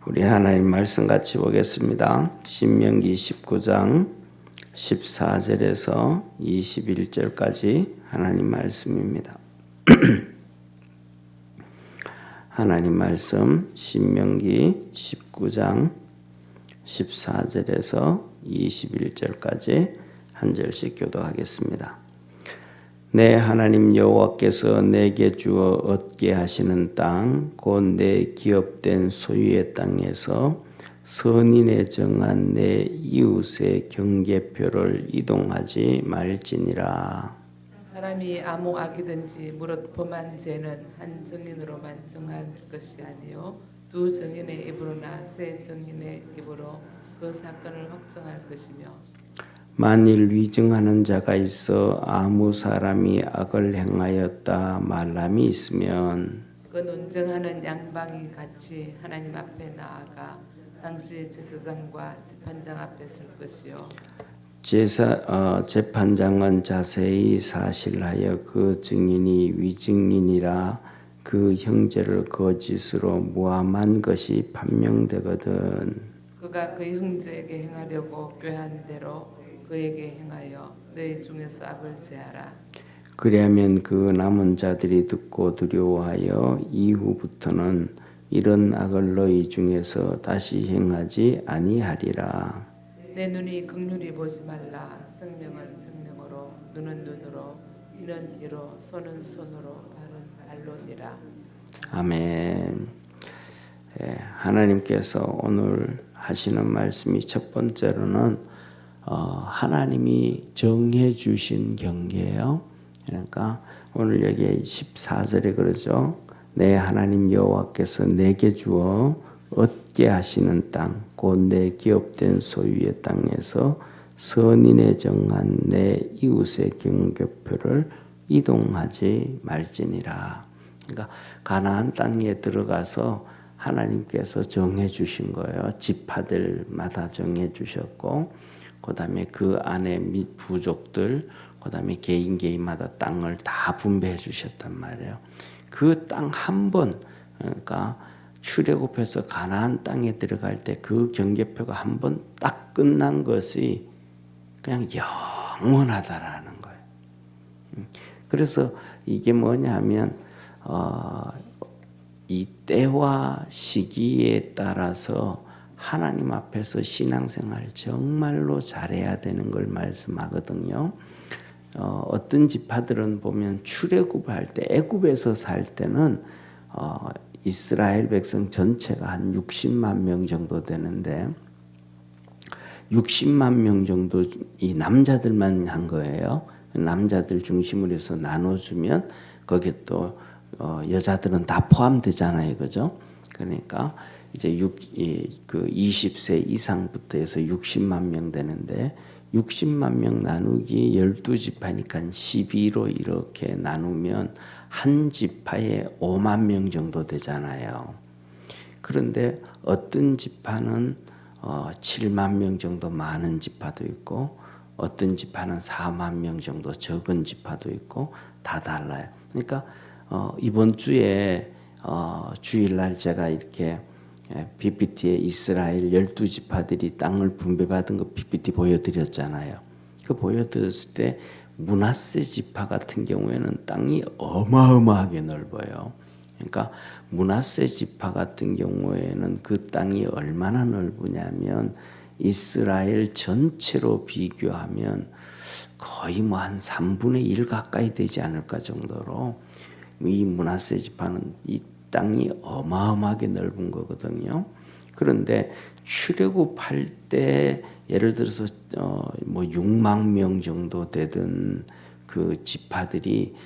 우리 하나님 말씀 같이 보겠습니다. 신명기 19장 14절에서 21절까지 하나님 말씀입니다. 하나님 말씀 신명기 19장 14절에서 21절까지 한 절씩 교도하겠습니다. 내 하나님 여호와께서 내게 주어 얻게 하시는 땅, 곧 내 기업된 소유의 땅에서 선인에 정한 내 이웃의 경계표를 이동하지 말지니라. 사람이 아무 악이든지 무릇 범한 죄는 한 증인으로만 정할 것이 아니요 두 증인의 입으로나 세 증인의 입으로 그 사건을 확정할 것이며, 만일 위증하는 자가 있어 아무 사람이 악을 행하였다 말함이 있으면 그 논증하는 양방이 같이 하나님 앞에 나아가 당시 제사장과 재판장 앞에 설 것이요 재판장은 자세히 사실하여 그 증인이 위증인이라 그 형제를 거짓으로 모함한 것이 판명되거든. 그가 그 형제에게 행하려고 꾀한 대로 그에게 행하여 너희 중에서 악을 제하라. 그리하면 그 남은 자들이 듣고 두려워하여 이후부터는 이런 악을 너희 중에서 다시 행하지 아니하리라. 내 눈이 긍휼히 보지 말라. 생명은 생명으로, 눈은 눈으로, 이는 이로, 손은 손으로, 발은 발로니라. 아멘. 하나님께서 오늘 하시는 말씀이 첫 번째로는 하나님이 정해 주신 경계예요. 그러니까 오늘 여기 14절에 그러죠. 내 하나님 여호와께서 내게 주어 얻게 하시는 땅, 곧 내 기업된 소유의 땅에서 선인에 정한 내 이웃의 경계표를 이동하지 말지니라. 그러니까 가나안 땅에 들어가서 하나님께서 정해 주신 거예요. 지파들마다 정해 주셨고, 그다음에 그 안에 및 부족들, 그다음에 개인마다 땅을 다 분배해 주셨단 말이에요. 그 땅 한 번, 그러니까 출애굽해서 가나안 땅에 들어갈 때 그 경계표가 한 번 딱 끝난 것이 그냥 영원하다라는 거예요. 그래서 이게 뭐냐면 이 때와 시기에 따라서 하나님 앞에서 신앙생활 정말로 잘해야 되는 걸 말씀하거든요. 어떤 지파들은 보면 출애굽할 때 애굽에서 살 때는 이스라엘 백성 전체가 한 60만 명 정도 되는데 60만 명 정도 이 남자들만 한 거예요. 남자들 중심으로 해서 나눠주면 거기에 또 여자들은 다 포함되잖아요, 그죠? 그러니까 이제 20세 이상부터 해서 60만 명 되는데 60만 명 나누기 12지파니까 12로 이렇게 나누면 한 지파에 5만 명 정도 되잖아요. 그런데 어떤 지파는 7만 명 정도 많은 지파도 있고 어떤 지파는 4만 명 정도 적은 지파도 있고 다 달라요. 그러니까 이번 주에 주일날 제가 이렇게 PPT에 이스라엘 12지파들이 땅을 분배받은 거 PPT 보여드렸잖아요. 그 보여드렸을 때 므낫세 지파 같은 경우에는 땅이 어마어마하게 넓어요. 그러니까 므낫세 지파 같은 경우에는 그 땅이 얼마나 넓으냐면 이스라엘 전체로 비교하면 거의 뭐 한 3분의 1 가까이 되지 않을까 정도로 이 므낫세 지파는 이 땅이 어마어마하게 넓은 거거든요. 그런데 출애굽할 때 예를 들어서 뭐 6만 명 정도 되던 그 지파들이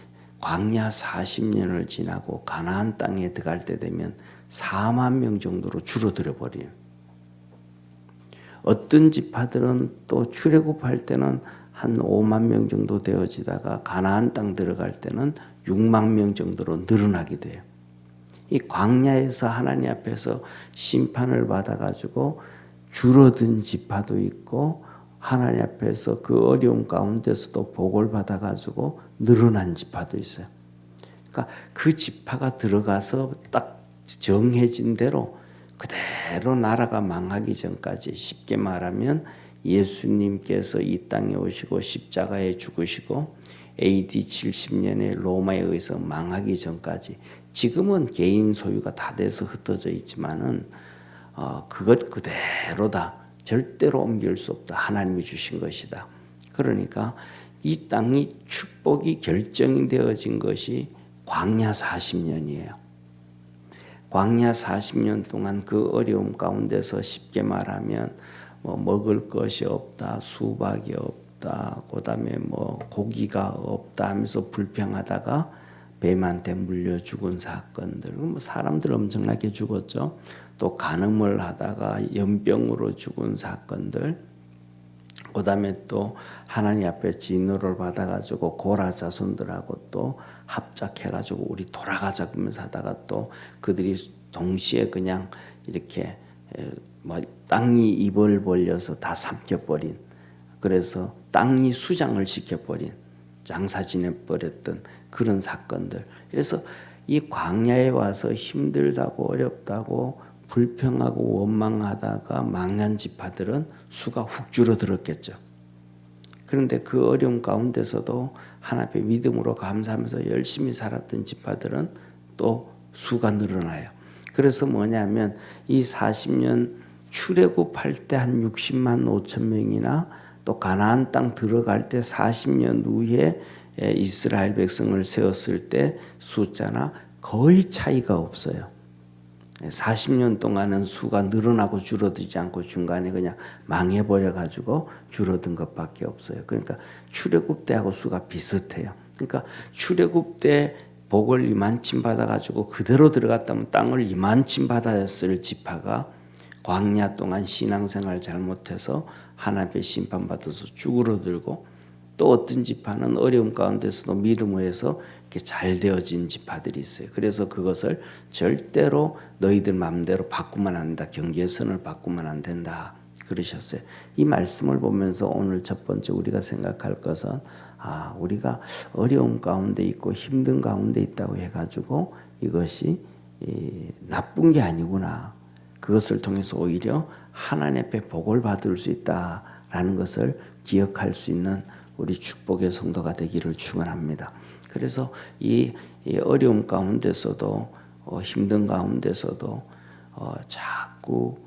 광야 40년을 지나고 가나안 땅에 들어갈 때 되면 4만 명 정도로 줄어들어 버려요. 어떤 지파들은 또 출애굽할 때는 한 5만 명 정도 되어지다가 가나안 땅 들어갈 때는 6만 명 정도로 늘어나게 돼요. 이 광야에서 하나님 앞에서 심판을 받아가지고 줄어든 지파도 있고 하나님 앞에서 그 어려움 가운데서도 복을 받아가지고 늘어난 지파도 있어요. 그러니까 그 지파가 들어가서 딱 정해진 대로 그대로 그대로 나라가 망하기 전까지, 쉽게 말하면 예수님께서 이 땅에 오시고 십자가에 죽으시고 AD 70년에 로마에 의해서 망하기 전까지, 지금은 개인 소유가 다 돼서 흩어져 있지만은 그것 그대로다. 절대로 옮길 수 없다. 하나님이 주신 것이다. 그러니까 이 땅이 축복이 결정되어진 것이 광야 40년이에요. 광야 40년 동안 그 어려움 가운데서, 쉽게 말하면 뭐 먹을 것이 없다, 수박이 없다, 그다음에 뭐 고기가 없다 하면서 불평하다가 뱀한테 물려 죽은 사건들, 뭐 사람들 엄청나게 죽었죠. 또 간음을 하다가 연병으로 죽은 사건들, 그다음에 또 하나님 앞에 진노를 받아가지고 고라 자손들하고 또 합작해가지고 우리 돌아가자 그러면서 하다가 또 그들이 동시에 그냥 이렇게 뭐 땅이 입을 벌려서 다 삼켜버린, 그래서 땅이 수장을 시켜버린, 장사 지내버렸던 그런 사건들. 그래서 이 광야에 와서 힘들다고 어렵다고 불평하고 원망하다가 망한 지파들은 수가 훅 줄어들었겠죠. 그런데 그 어려움 가운데서도 하나님의 믿음으로 감사하면서 열심히 살았던 지파들은 또 수가 늘어나요. 그래서 뭐냐면 이 40년 출애굽할 때 한 60만 5천 명이나 또 가나안 땅 들어갈 때 40년 후에 이스라엘 백성을 세웠을 때 숫자나 거의 차이가 없어요. 40년 동안은 수가 늘어나고 줄어들지 않고 중간에 그냥 망해버려 가지고 줄어든 것밖에 없어요. 그러니까 출애굽 때하고 수가 비슷해요. 그러니까 출애굽 때 복을 이만침 받아가지고 그대로 들어갔다면 땅을 이만침 받았을 지파가 광야 동안 신앙생활 잘못해서 하나님의 심판받아서 쭈그러들고, 또 어떤 지파는 어려움 가운데서도 믿음으로 해서 이렇게 잘 되어진 지파들이 있어요. 그래서 그것을 절대로 너희들 마음대로 바꾸면 안 된다. 경계선을 바꾸면 안 된다. 그러셨어요. 이 말씀을 보면서 오늘 첫 번째 우리가 생각할 것은, 우리가 어려움 가운데 있고 힘든 가운데 있다고 해가지고 이것이 나쁜 게 아니구나. 그것을 통해서 오히려 하나님 앞에 복을 받을 수 있다라는 것을 기억할 수 있는 우리 축복의 성도가 되기를 축원합니다. 그래서 이 어려움 가운데서도 힘든 가운데서도 자꾸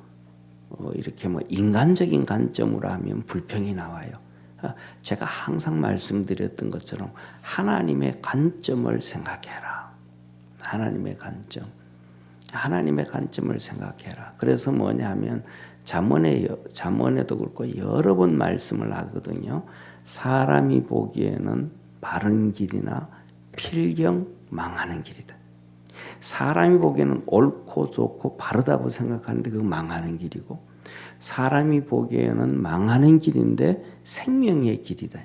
이렇게 뭐 인간적인 관점으로 하면 불평이 나와요. 제가 항상 말씀드렸던 것처럼 하나님의 관점을 생각해라. 하나님의 관점. 하나님의 관점을 생각해라. 그래서 뭐냐면 잠언에도 그렇고 여러 번 말씀을 하거든요. 사람이 보기에는 바른 길이나 필경 망하는 길이다. 사람이 보기에는 옳고 좋고 바르다고 생각하는데 그거 망하는 길이고, 사람이 보기에는 망하는 길인데 생명의 길이다.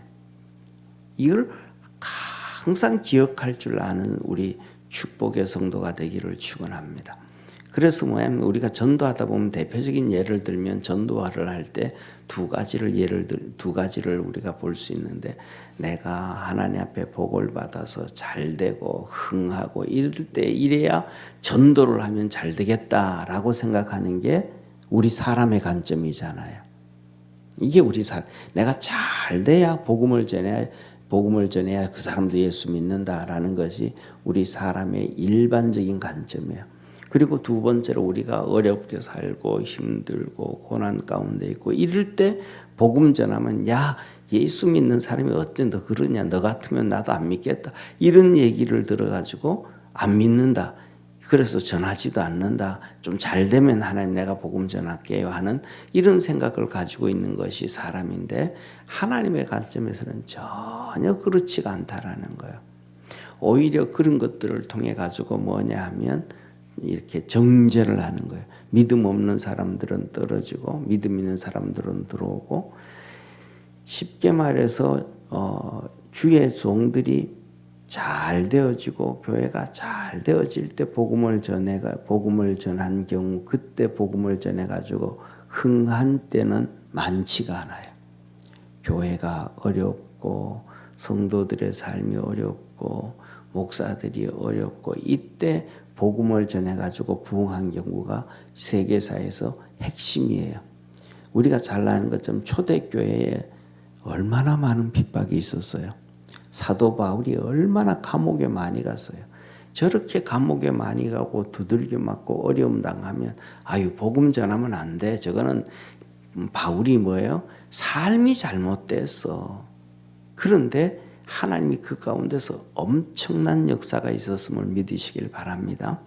이걸 항상 기억할 줄 아는 우리 축복의 성도가 되기를 축원합니다. 그래서 뭐냐면 우리가 전도하다 보면 대표적인 예를 들면 전도화를 할 때 두 가지를 우리가 볼 수 있는데, 내가 하나님 앞에 복을 받아서 잘 되고 흥하고 이럴 때 이래야 전도를 하면 잘 되겠다라고 생각하는 게 우리 사람의 관점이잖아요. 이게 내가 잘 돼야 복음을 전해야 그 사람도 예수 믿는다라는 것이 우리 사람의 일반적인 관점이에요. 그리고 두 번째로 우리가 어렵게 살고 힘들고 고난 가운데 있고 이럴 때 복음 전하면, 야, 예수 믿는 사람이 어째 너 그러냐, 너 같으면 나도 안 믿겠다, 이런 얘기를 들어가지고 안 믿는다, 그래서 전하지도 않는다, 좀 잘 되면 하나님 내가 복음 전할게요 하는 이런 생각을 가지고 있는 것이 사람인데, 하나님의 관점에서는 전혀 그렇지가 않다라는 거예요. 오히려 그런 것들을 통해 가지고 뭐냐 하면 이렇게 정죄를 하는 거예요. 믿음 없는 사람들은 떨어지고 믿음 있는 사람들은 들어오고, 쉽게 말해서 주의 종들이 잘 되어지고 교회가 잘 되어질 때 복음을 전한 경우, 그때 복음을 전해 가지고 흥한 때는 많지가 않아요. 교회가 어렵고 성도들의 삶이 어렵고 목사들이 어렵고 이때 복음을 전해가지고 부흥한 경우가 세계사에서 핵심이에요. 우리가 잘 아는 것처럼 초대교회에 얼마나 많은 핍박이 있었어요. 사도 바울이 얼마나 감옥에 많이 갔어요. 저렇게 감옥에 많이 가고 두들겨 맞고 어려움 당하면 아유 복음 전하면 안 돼. 저거는 바울이 뭐예요? 삶이 잘못됐어. 그런데 하나님이 그 가운데서 엄청난 역사가 있었음을 믿으시길 바랍니다.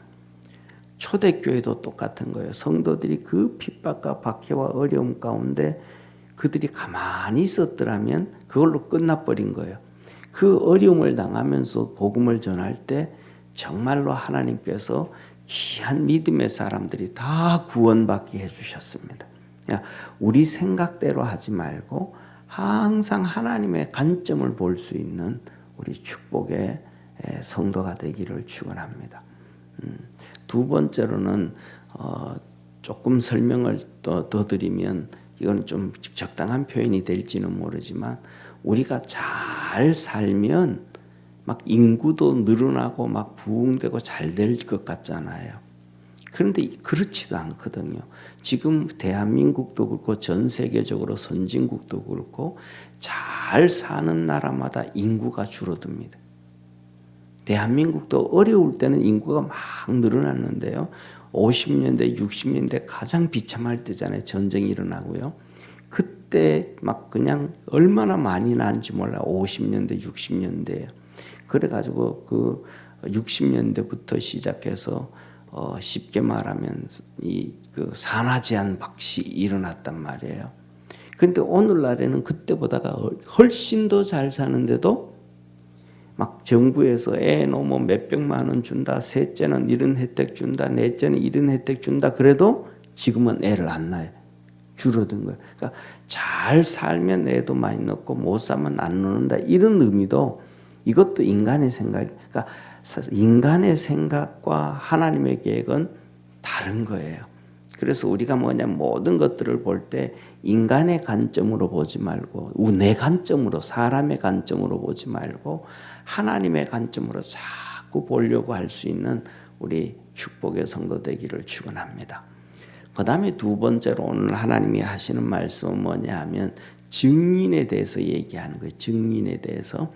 초대교회도 똑같은 거예요. 성도들이 그 핍박과 박해와 어려움 가운데 그들이 가만히 있었더라면 그걸로 끝나버린 거예요. 그 어려움을 당하면서 복음을 전할 때 정말로 하나님께서 귀한 믿음의 사람들이 다 구원받게 해주셨습니다. 우리 생각대로 하지 말고 항상 하나님의 관점을 볼 수 있는 우리 축복의 성도가 되기를 축원합니다. 두 번째로는 조금 설명을 더 드리면 이건 좀 적당한 표현이 될지는 모르지만 우리가 잘 살면 막 인구도 늘어나고 막 부흥되고 잘 될 것 같잖아요. 그런데 그렇지도 않거든요. 지금 대한민국도 그렇고 전 세계적으로 선진국도 그렇고 잘 사는 나라마다 인구가 줄어듭니다. 대한민국도 어려울 때는 인구가 막 늘어났는데요. 50년대, 60년대 가장 비참할 때잖아요. 전쟁이 일어나고요. 그때 막 그냥 얼마나 많이 난지 몰라. 50년대, 60년대에. 그래가지고 그 60년대부터 시작해서 쉽게 말하면 그 산화 제한 박씨 일어났단 말이에요. 그런데 오늘날에는 그때보다가 훨씬 더 잘 사는데도 막 정부에서 애 놓으면 몇백만 원 준다, 셋째는 이런 혜택 준다, 넷째는 이런 혜택 준다. 그래도 지금은 애를 안 낳아요. 줄어든 거예요. 그러니까 잘 살면 애도 많이 낳고 못 살면 안 낳는다. 이런 의미도 이것도 인간의 생각. 그러니까 인간의 생각과 하나님의 계획은 다른 거예요. 그래서 우리가 모든 것들을 볼 때 인간의 관점으로 보지 말고 내 관점으로 사람의 관점으로 보지 말고 하나님의 관점으로 자꾸 보려고 할 수 있는 우리 축복의 성도 되기를 축원합니다. 그 다음에 두 번째로 오늘 하나님이 하시는 말씀은 뭐냐 하면 증인에 대해서 얘기하는 거예요. 증인에 대해서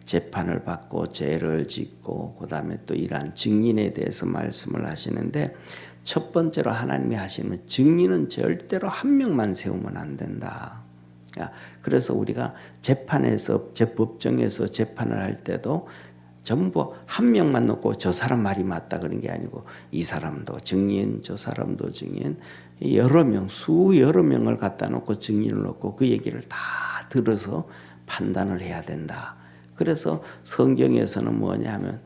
재판을 받고 죄를 짓고 그 다음에 또 이러한 증인에 대해서 말씀을 하시는데 첫 번째로 하나님이 하시는 증인은 절대로 한 명만 세우면 안 된다. 그래서 우리가 재판에서 법정에서 재판을 할 때도 전부 한 명만 놓고 저 사람 말이 맞다 그런 게 아니고 이 사람도 증인, 저 사람도 증인, 여러 명을 갖다 놓고 증인을 놓고 그 얘기를 다 들어서 판단을 해야 된다. 그래서 성경에서는 뭐냐 하면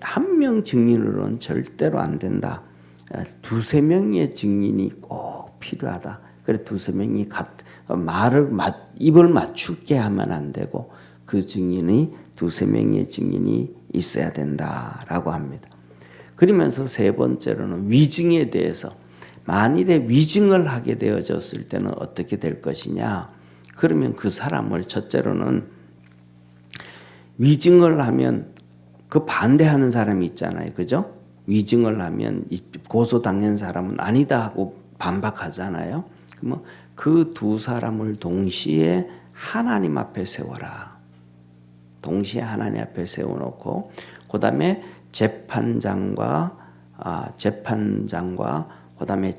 한 명 증인으로는 절대로 안 된다. 두세 명의 증인이 꼭 필요하다. 그래 두세 명이 입을 맞추게 하면 안 되고 그 증인이 두세 명의 증인이 있어야 된다라고 합니다. 그러면서 세 번째로는 위증에 대해서 만일에 위증을 하게 되어졌을 때는 어떻게 될 것이냐. 그러면 그 사람을 첫째로는 위증을 하면 그 반대하는 사람이 있잖아요. 그죠? 위증을 하면 고소당한 사람은 아니다 하고 반박하잖아요. 그러면 그 두 사람을 동시에 하나님 앞에 세워라. 동시에 하나님 앞에 세워놓고 그 다음에 재판장과 그 다음에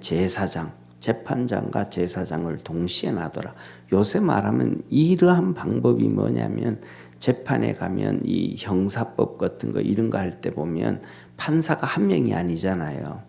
재판장과 제사장을 동시에 놔둬라. 요새 말하면 이러한 방법이 뭐냐면 재판에 가면 이 형사법 같은 거 이런 거 할 때 보면 판사가 한 명이 아니잖아요.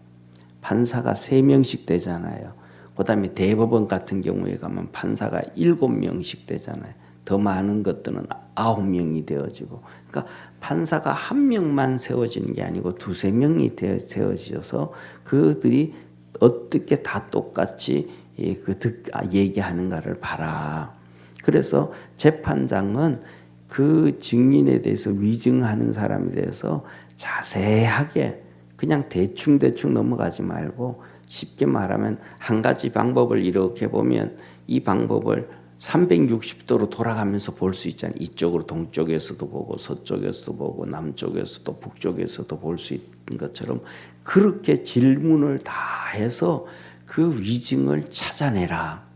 판사가 3명씩 되잖아요. 그 다음에 대법원 같은 경우에 가면 판사가 7명씩 되잖아요. 더 많은 것들은 9명이 되어지고. 그러니까 판사가 한 명만 세워지는 게 아니고 두세 명이 세워져서 그들이 어떻게 다 똑같이 얘기하는가를 봐라. 그래서 재판장은 그 증인에 대해서 위증하는 사람에 대해서 자세하게 그냥 대충 넘어가지 말고 쉽게 말하면 한 가지 방법을 이렇게 보면 이 방법을 360도로 돌아가면서 볼 수 있잖아요. 이쪽으로 동쪽에서도 보고 서쪽에서도 보고 남쪽에서도 북쪽에서도 볼 수 있는 것처럼 그렇게 질문을 다 해서 그 위증을 찾아내라.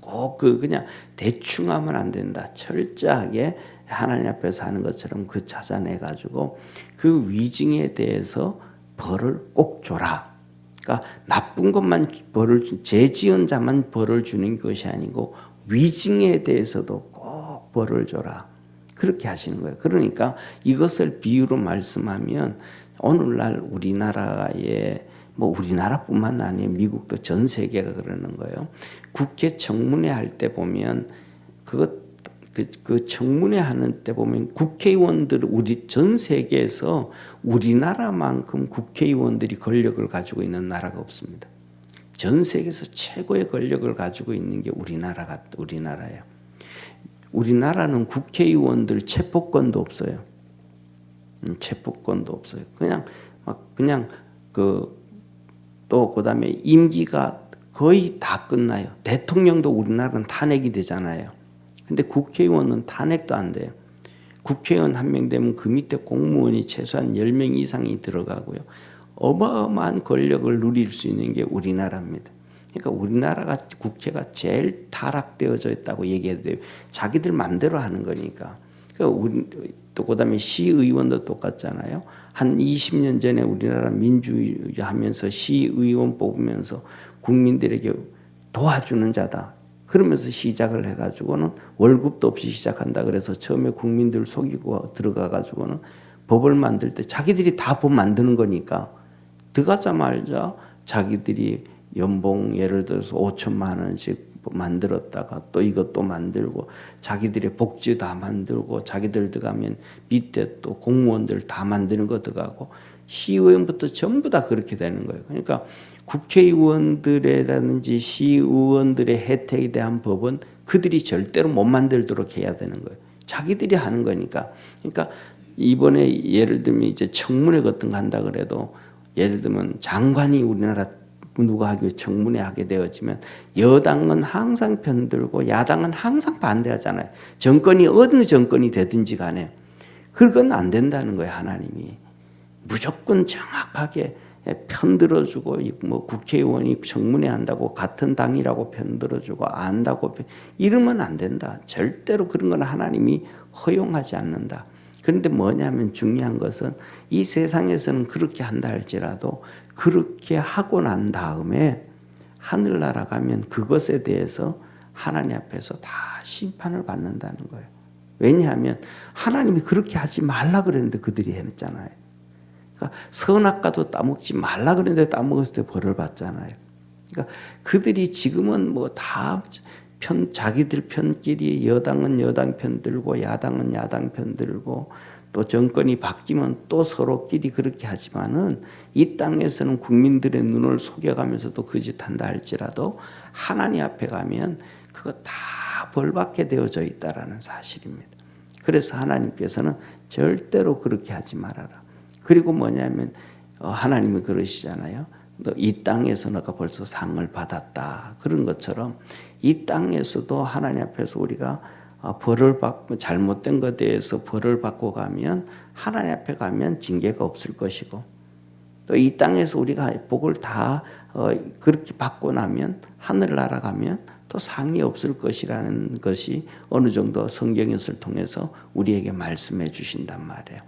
꼭 그냥 대충 하면 안 된다. 철저하게 하나님 앞에서 하는 것처럼 그 찾아내 가지고 그 위증에 대해서 벌을 꼭 줘라. 그러니까 나쁜 것만 벌을 죄 지은 자만 벌을 주는 것이 아니고 위증에 대해서도 꼭 벌을 줘라. 그렇게 하시는 거예요. 그러니까 이것을 비유로 말씀하면 오늘날 우리나라에 우리나라뿐만 아니에요. 미국도 전 세계가 그러는 거예요. 국회 청문회 할 때 보면 그 청문회 하는 때 보면 국회의원들 우리 전 세계에서 우리나라만큼 국회의원들이 권력을 가지고 있는 나라가 없습니다. 전 세계에서 최고의 권력을 가지고 있는 게 우리나라예요. 우리나라는 국회의원들 체포권도 없어요. 체포권도 없어요. 그냥 또 그다음에 임기가 거의 다 끝나요. 대통령도 우리나라는 탄핵이 되잖아요. 근데 국회의원은 탄핵도 안 돼요. 국회의원 한 명 되면 그 밑에 공무원이 최소한 10명 이상이 들어가고요. 어마어마한 권력을 누릴 수 있는 게 우리나라입니다. 그러니까 우리나라가 국회가 제일 타락되어져 있다고 얘기해도 돼요. 자기들 마음대로 하는 거니까. 또 그다음에 시의원도 똑같잖아요. 한 20년 전에 우리나라 민주주의 하면서 시의원 뽑으면서 국민들에게 도와주는 자다. 그러면서 시작을 해가지고는 월급도 없이 시작한다. 그래서 처음에 국민들 속이고 들어가가지고는 법을 만들 때 자기들이 다 법 만드는 거니까 들어가자마자 자기들이 연봉 예를 들어서 5천만 원씩 만들었다가 또 이것도 만들고 자기들의 복지 다 만들고 자기들 들어가면 밑에 또 공무원들 다 만드는 거 들어가고 시의원부터 전부 다 그렇게 되는 거예요. 그러니까 국회의원들이라든지 시의원들의 혜택에 대한 법은 그들이 절대로 못 만들도록 해야 되는 거예요. 자기들이 하는 거니까. 그러니까 이번에 예를 들면 이제 청문회 같은 거 한다 그래도 예를 들면 장관이 우리나라 누가 하기 청문회 하게 되어지면 여당은 항상 편들고 야당은 항상 반대하잖아요. 정권이 어느 정권이 되든지 간에 그건 안 된다는 거예요. 하나님이 무조건 정확하게 편들어주고 국회의원이 청문회 한다고 같은 당이라고 편들어주고 안다고 이러면 안 된다. 절대로 그런 건 하나님이 허용하지 않는다. 그런데 뭐냐면 중요한 것은 이 세상에서는 그렇게 한다 할지라도 그렇게 하고 난 다음에 하늘나라 가면 그것에 대해서 하나님 앞에서 다 심판을 받는다는 거예요. 왜냐하면 하나님이 그렇게 하지 말라 그랬는데 그들이 해냈잖아요. 그러니까 선악과도 따먹지 말라 그랬는데 따먹었을 때 벌을 받잖아요. 그러니까 그들이 지금은 다 자기들 편끼리 여당은 여당 편 들고 야당은 야당 편 들고 또 정권이 바뀌면 또 서로끼리 그렇게 하지만은 이 땅에서는 국민들의 눈을 속여가면서도 거짓한다 할지라도 하나님 앞에 가면 그거 다 벌받게 되어져 있다라는 사실입니다. 그래서 하나님께서는 절대로 그렇게 하지 말아라. 그리고 뭐냐면 하나님이 그러시잖아요. 너 이 땅에서 너가 벌써 상을 받았다. 그런 것처럼 이 땅에서도 하나님 앞에서 우리가 벌을 받고 잘못된 것에 대해서 벌을 받고 가면 하나님 앞에 가면 징계가 없을 것이고 또 이 땅에서 우리가 복을 다 그렇게 받고 나면 하늘나라 가면 또 상이 없을 것이라는 것이 어느 정도 성경에서 통해서 우리에게 말씀해 주신단 말이에요.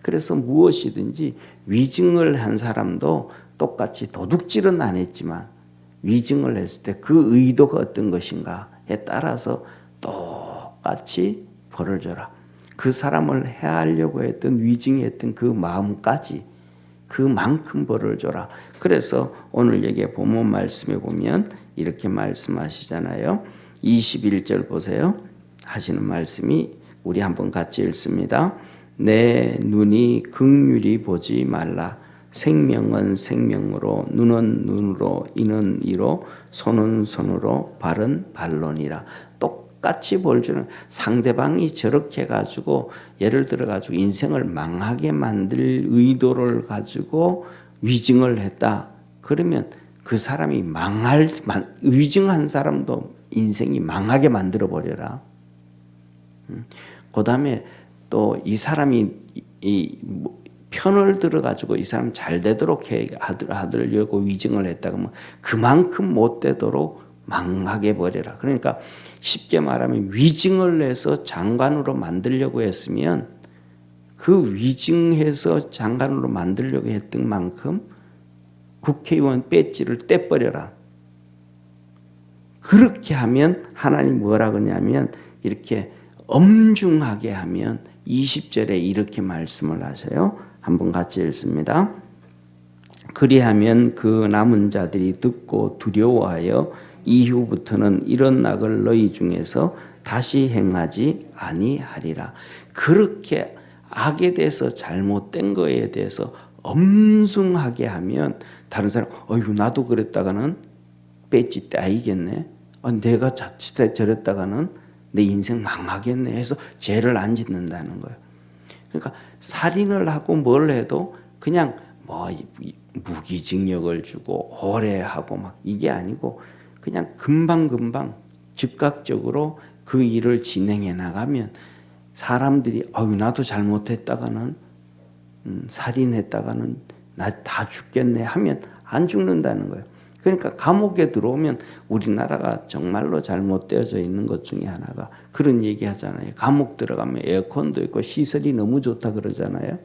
그래서 무엇이든지 위증을 한 사람도 똑같이 도둑질은 안 했지만 위증을 했을 때 그 의도가 어떤 것인가에 따라서 똑같이 벌을 줘라. 그 사람을 해하려고 했던 위증했던 그 마음까지 그만큼 벌을 줘라. 그래서 오늘 여기 본문 말씀에 보면 이렇게 말씀하시잖아요. 21절 보세요. 하시는 말씀이 우리 한번 같이 읽습니다. 내 눈이 긍휼히 보지 말라. 생명은 생명으로 눈은 눈으로 이는 이로 손은 손으로 발은 발론이라. 똑같이 벌주는 상대방이 저렇게 가지고 예를 들어 가지고 인생을 망하게 만들 의도를 가지고 위증을 했다. 그러면 그 사람이 위증한 사람도 인생이 망하게 만들어 버려라. 그다음에 또 이 사람이 이 편을 들어 가지고 이 사람 잘 되도록 하려고 위증을 했다가 뭐 그만큼 못 되도록 망하게 버려라. 그러니까 쉽게 말하면 위증을 해서 장관으로 만들려고 했으면 그 위증해서 장관으로 만들려고 했던 만큼 국회의원 배지를 떼버려라. 그렇게 하면 하나님 뭐라 그러냐면 이렇게 엄중하게 하면 20절에 이렇게 말씀을 하셔요. 한번 같이 읽습니다. 그리하면 그 남은 자들이 듣고 두려워하여 이후부터는 이런 악을 너희 중에서 다시 행하지 아니하리라. 그렇게 악에 대해서 잘못된 거에 대해서 엄중하게 하면 다른 사람 어이구 나도 그랬다가는 배지 따이겠네. 내가 자칫해 저랬다가는 내 인생 망하겠네 해서 죄를 안 짓는다는 거예요. 그러니까 살인을 하고 뭘 해도 그냥 뭐 무기징역을 주고 오래 하고 막 이게 아니고 그냥 금방금방 즉각적으로 그 일을 진행해 나가면 사람들이 나도 잘못했다가는 살인했다가는 나 다 죽겠네 하면 안 죽는다는 거예요. 그러니까 감옥에 들어오면 우리나라가 정말로 잘못되어져 있는 것 중에 하나가 그런 얘기 하잖아요. 감옥 들어가면 에어컨도 있고 시설이 너무 좋다 그러잖아요.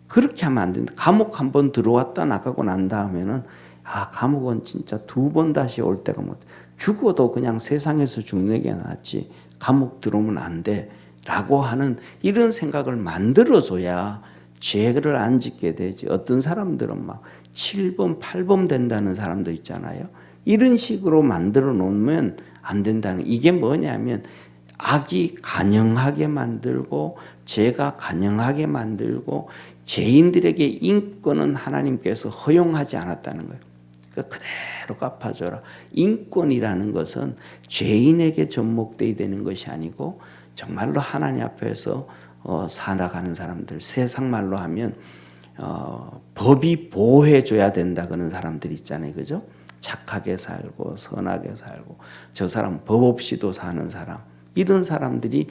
그렇게 하면 안 된다. 감옥 한번 들어왔다 나가고 난 다음에는 감옥은 진짜 2번 다시 올 때가 못. 죽어도 그냥 세상에서 죽는 게 낫지. 감옥 들어오면 안 돼. 라고 하는 이런 생각을 만들어줘야 죄를 안 짓게 되지. 어떤 사람들은 막 7번, 8번 된다는 사람도 있잖아요. 이런 식으로 만들어 놓으면 안 된다는 이게 뭐냐면 악이 간영하게 만들고 죄가 간영하게 만들고 죄인들에게 인권은 하나님께서 허용하지 않았다는 거예요. 그러니까 그대로 갚아줘라. 인권이라는 것은 죄인에게 접목되어야 되는 것이 아니고 정말로 하나님 앞에서 살아가는 사람들, 세상 말로 하면 법이 보호해줘야 된다 그런 사람들 있잖아요. 그죠? 착하게 살고 선하게 살고 저 사람 법 없이도 사는 사람 이런 사람들이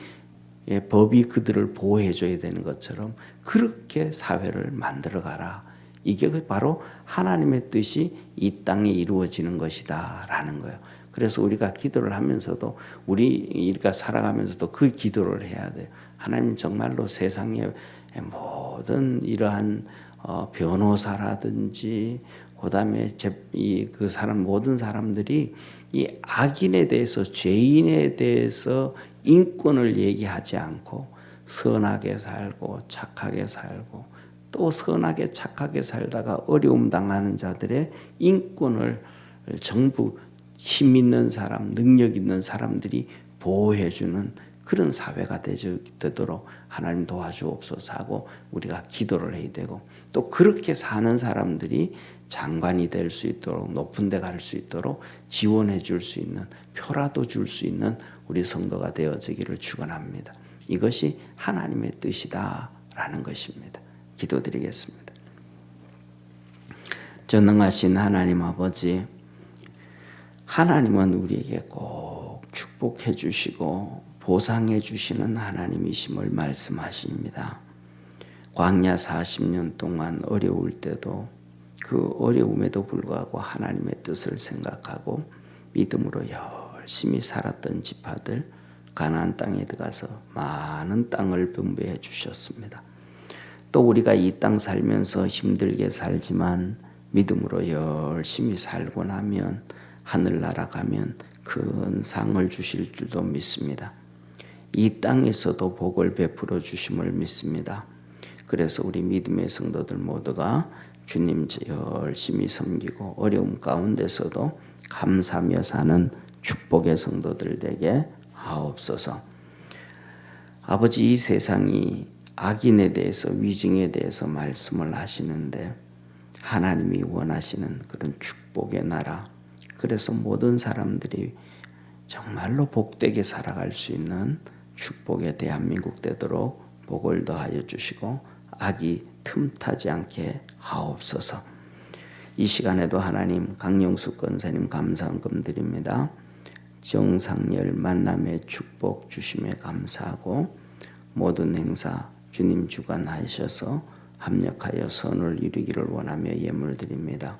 법이 그들을 보호해줘야 되는 것처럼 그렇게 사회를 만들어가라. 이게 바로 하나님의 뜻이 이 땅에 이루어지는 것이다 라는 거예요. 그래서 우리가 기도를 하면서도 우리가 살아가면서도 그 기도를 해야 돼요. 하나님 정말로 세상에 모든 이러한 변호사라든지 그다음에 그 사람 모든 사람들이 이 악인에 대해서 죄인에 대해서 인권을 얘기하지 않고 선하게 살고 착하게 살고 또 선하게 착하게 살다가 어려움 당하는 자들의 인권을 정부 힘 있는 사람, 능력 있는 사람들이 보호해주는 그런 사회가 되도록 하나님 도와주옵소서 하고 우리가 기도를 해야 되고 또 그렇게 사는 사람들이 장관이 될 수 있도록 높은 데 갈 수 있도록 지원해 줄 수 있는 표라도 줄 수 있는 우리 성도가 되어지기를 축원합니다. 이것이 하나님의 뜻이다라는 것입니다. 기도드리겠습니다. 전능하신 하나님 아버지, 하나님은 우리에게 꼭 축복해 주시고 보상해 주시는 하나님이심을 말씀하십니다. 광야 40년 동안 어려울 때도 그 어려움에도 불구하고 하나님의 뜻을 생각하고 믿음으로 열심히 살았던 지파들 가나안 땅에 들어가서 많은 땅을 분배해 주셨습니다. 또 우리가 이 땅 살면서 힘들게 살지만 믿음으로 열심히 살고 나면 하늘나라 가면 큰 상을 주실 줄도 믿습니다. 이 땅에서도 복을 베풀어 주심을 믿습니다. 그래서 우리 믿음의 성도들 모두가 주님 열심히 섬기고 어려움 가운데서도 감사하며 사는 축복의 성도들 되게 하옵소서. 아버지, 이 세상이 악인에 대해서 위증에 대해서 말씀을 하시는데 하나님이 원하시는 그런 축복의 나라, 그래서 모든 사람들이 정말로 복되게 살아갈 수 있는 축복의 대한민국 되도록 복을 더하여 주시고 악이 틈타지 않게 하옵소서. 이 시간에도 하나님 강영숙 권사님 감사헌금 드립니다. 정상열 만남의 축복 주심에 감사하고 모든 행사 주님 주관하셔서 합력하여 선을 이루기를 원하며 예물드립니다.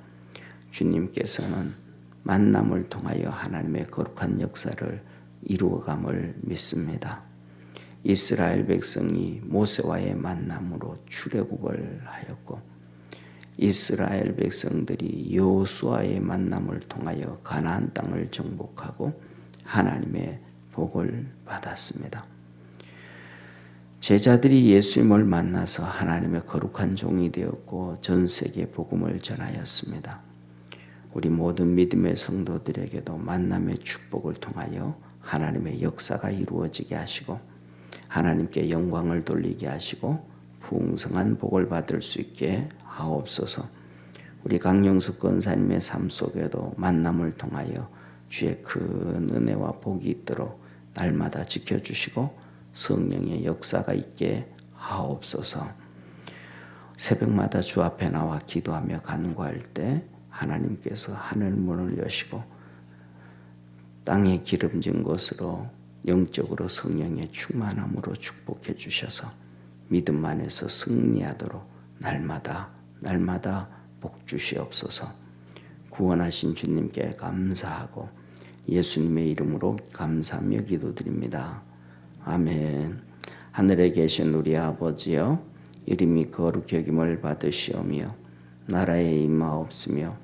주님께서는 만남을 통하여 하나님의 거룩한 역사를 이루어감을 믿습니다. 이스라엘 백성이 모세와의 만남으로 출애굽을 하였고 이스라엘 백성들이 여호수아의 만남을 통하여 가나안 땅을 정복하고 하나님의 복을 받았습니다. 제자들이 예수님을 만나서 하나님의 거룩한 종이 되었고 전 세계에 복음을 전하였습니다. 우리 모든 믿음의 성도들에게도 만남의 축복을 통하여 하나님의 역사가 이루어지게 하시고 하나님께 영광을 돌리게 하시고 풍성한 복을 받을 수 있게 하옵소서. 우리 강영숙 권사님의 삶 속에도 만남을 통하여 주의 큰 은혜와 복이 있도록 날마다 지켜주시고 성령의 역사가 있게 하옵소서. 새벽마다 주 앞에 나와 기도하며 간구할 때 하나님께서 하늘 문을 여시고 땅에 기름진 곳으로 영적으로 성령의 충만함으로 축복해 주셔서 믿음 안에서 승리하도록 날마다 복 주시옵소서. 구원하신 주님께 감사하고 예수님의 이름으로 감사하며 기도드립니다. 아멘. 하늘에 계신 우리 아버지여, 이름이 거룩히 여김을 받으시오며 나라에 임하옵시며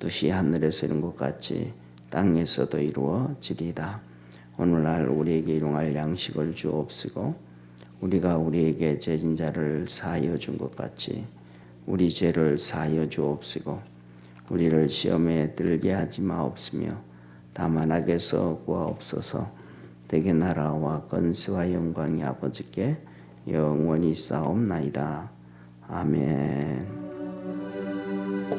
뜻이 하늘에서 이룬 것 같이 땅에서도 이루어지리이다. 오늘날 우리에게 일용할 양식을 주옵시고 우리가 우리에게 죄진 자를 사하여 준 것 같이 우리 죄를 사하여 주옵시고 우리를 시험에 들게 하지 마옵시며 다만 악에서 구하옵소서. 대개 나라와 권세와 영광이 아버지께 영원히 쌓옵나이다. 아멘.